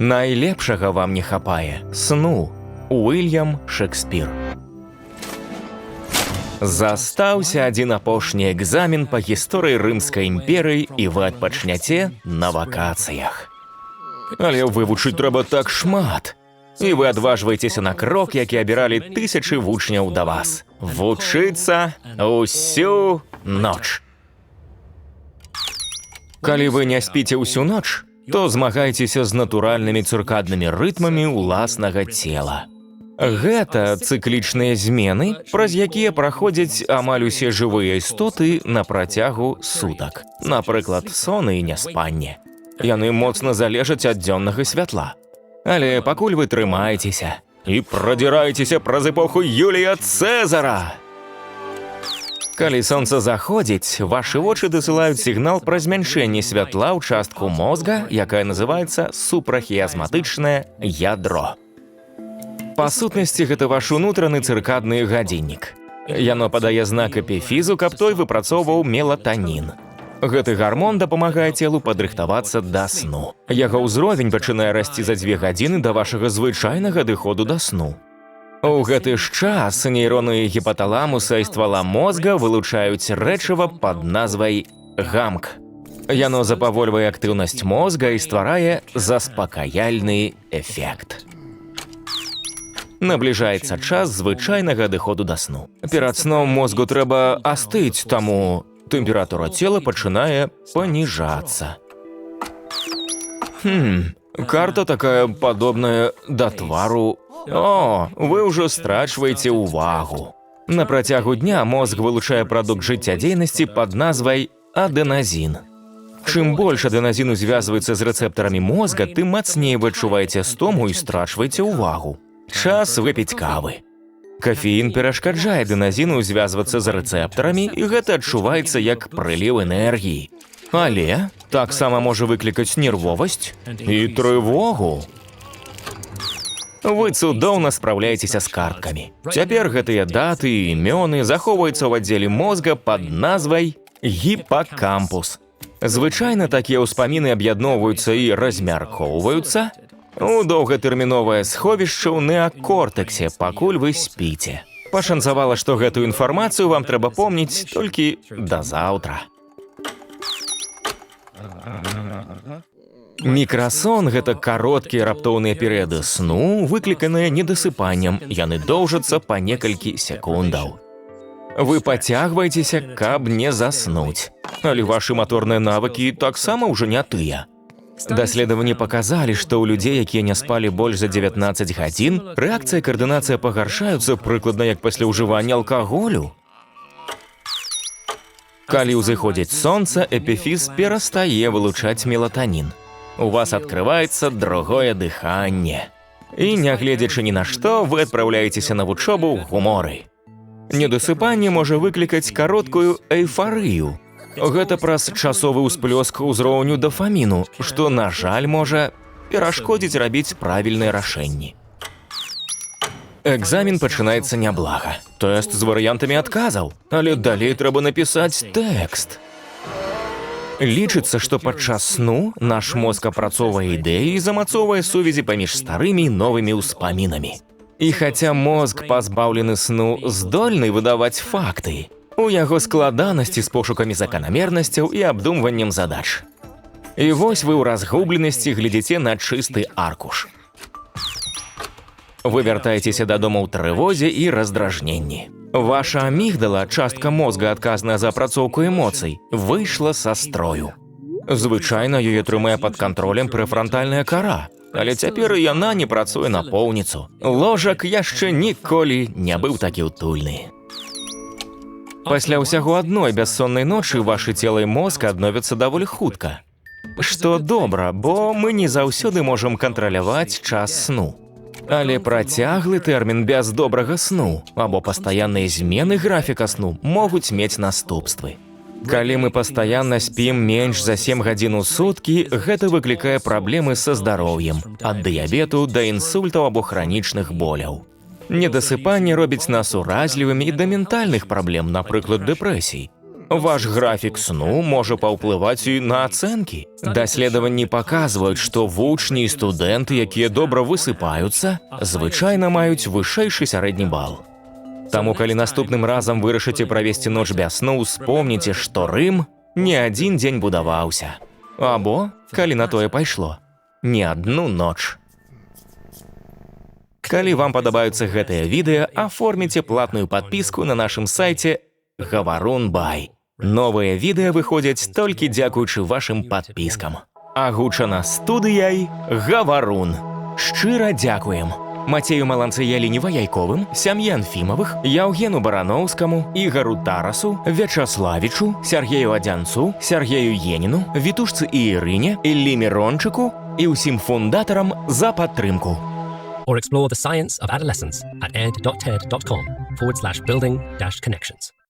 Найлепшага вам не хапае сну. Уильям Шекспір. Застаўся адзін апошні экзамен па гісторыі Рымскай імперыі, і вы адпачняце на вакацыях. Але вывучыць трэба так шмат. І вы адважваецеся на крок, які абіралі тысячы вучняў да вас. Вучыцца ўсю ноч. Калі вы не спіце ўсю ноч, то змагаецеся з натуральнымі цыркаднымі рытмамі ўласнага цела. Гэта цыклічныя змены, праз якія праходзяць амаль усе жывыя істоты на працягу сутак. Напрыклад, сон і няспанне. Яны моцна залежаць ад дзённага святла. Але пакуль вы трымаецеся і прадзіраецеся праз эпоху Юлія Цэзара. Калі сонца заходзіць, вашы вочы дасылаюць сігнал пра змяншэнне святла ў частку мозга, якая называецца супрахіазматычнае ядро. Па сутнасці, гэта ваш унутраны цыркадны гадзіннік. Яно падае знак эпіфізу, каб той выпрацоўваў мелатанін. Гэты гармон дапамагае целу падрыхтавацца да сну. Яго ўзровень пачынае расці за 2 гадзіны да вашага звычайнага адыходу да сну. У гэты ж час нейроны гіпаталамуса і ствала мозга вылучаюць рэчыва пад назвай гамк. Яно запавольвае актыўнасць мозга і стварае заспакаяльны эфект. Набліжаецца час звычайнага адыходу да сну. Перад сном мозгу трэба астыць, таму тэмпература цела пачынае паніжацца. Карта такая падобная да твару. О, вы ўжо страчваеце ўвагу. На працягу дня мозг вылучае прадукт жыццядзейнасці пад назвай адэназін. Чым больш адэназіну звязваецца з рэцэптарамі мозга, тым мацней вы адчуваеце стому і страчваеце ўвагу. Час выпіць кавы. Кафеін перашкаджае адэназіну звязвацца з рэцэптарамі, і гэта адчуваецца як прыліў энергіі. Але таксама можа выклікаць нервовасць і трывогу. Вы цудоўна спраўляецеся з карткамі. Цяпер гэтыя даты і імёны захоўваюцца ў аддзеле мозга пад назвай гіпакампус. Звычайна такія ўспаміны аб'ядноўваюцца і размяркоўваюцца у доўгатэрміновае сховішча ў неакортэксе, пакуль вы спіце. Пашанцавала, што гэтую інфармацыю вам трэба помніць толькі да заўтра. Мікрасон – гэта кароткія раптоўныя перыяды сну, выкліканыя недасыпаннем. Яны доўжацца па некалькі секундаў. Вы пацягваецеся, каб не заснуць. Але вашы маторныя навыкі таксама ўжо не тыя. Даследаванні паказалі, што ў людзей, якія не спалі больш за 19 гадзін, рэакцыя і каардынацыя пагаршаюцца прыкладна як пасля ўжывання алкаголю. Калі ўзыходзіць сонца, эпіфіз перастае вылучаць мелатанін. У вас адкрываецца другое дыханне. І, нягледзячы ні на што, вы адпраўляецеся на вучобу ў гуморы. Недасыпанне можа выклікаць кароткую эйфарыю. Гэта праз часовы ўсплёск узроўню дафаміну, што, на жаль, можа перашкодзіць рабіць правільныя рашэнні. Экзамен пачынаецца няблага. Тэст з варыянтамі адказаў, але далей трэба напісаць тэкст. Лічыцца, што падчас сну наш мозг апрацоўвае ідэі і замацоўвае сувязі паміж старымі і новымі ўспамінамі. І хаця мозг, пазбаўлены сну, здольны выдаваць факты, у яго складанасці з пошукамі заканамернасцяў і абдумваннем задач. І вось вы ў разгубленасці глядзіце на чысты аркуш. Вы вяртаецеся дадому ў трывозе і раздражненні. Ваша амігдала, частка мозга, адказная за апрацоўку эмоцый, выйшла са строю. Звычайна яе трымае пад кантролем прэфрантальная кара, але цяпер і яна не працуе напоўніцу. Ложак яшчэ ніколі не быў такі утульны. Пасля ўсяго адной бяссоннай ночы ваше цела і мозг адновяцца даволі хутка. Што добра, бо мы не заўсёды можам кантраляваць час сну. Але працяглы тэрмін без добрага сну або пастаянныя змены графіка сну могуць мець наступствы. Калі мы пастаянна спім менш за 7 гадзін у суткі, гэта выклікае праблемы са здароўем, ад дыябету да інсультаў або хранічных боляў. Недасыпанне робіць нас уразлівымі і да ментальных праблем, напрыклад, дэпрэсій. Ваш графік сну може паўплываць і на ацэнкі. Даследаванні паказваюць, што вучні і студэнты, якія добра высыпаюцца, звычайна маюць вышэйшы сярэдні бал. Таму, калі наступным разам вырашыце правесці ноч без сну, успомніце, што Рым не адзін дзень будаваўся. Або, калі на тое пайшло, не адну ноч. Калі вам падабаюцца гэтыя відэа, аформіце платную падпіску на нашым сайце Гаварун Бай. Новыя відэа выходзяць толькі дзякуючы вашым падпіскам. Агучана студыяй Гаварун. Шчыра дзякуем Мацею Маланцыялі-Неваяйковым, сям'і Анфімавых, Яўгену Бараноўскаму, Ігару Тарасу, Вячаславічу, Сергею Адзянцу, Сергею Еніну, Вітушцы і Ірыне, Іллі Мірончыку і ўсім фундатарам за падтрымку. Or explore the science of adolescence at ed.ted.com/building-connections.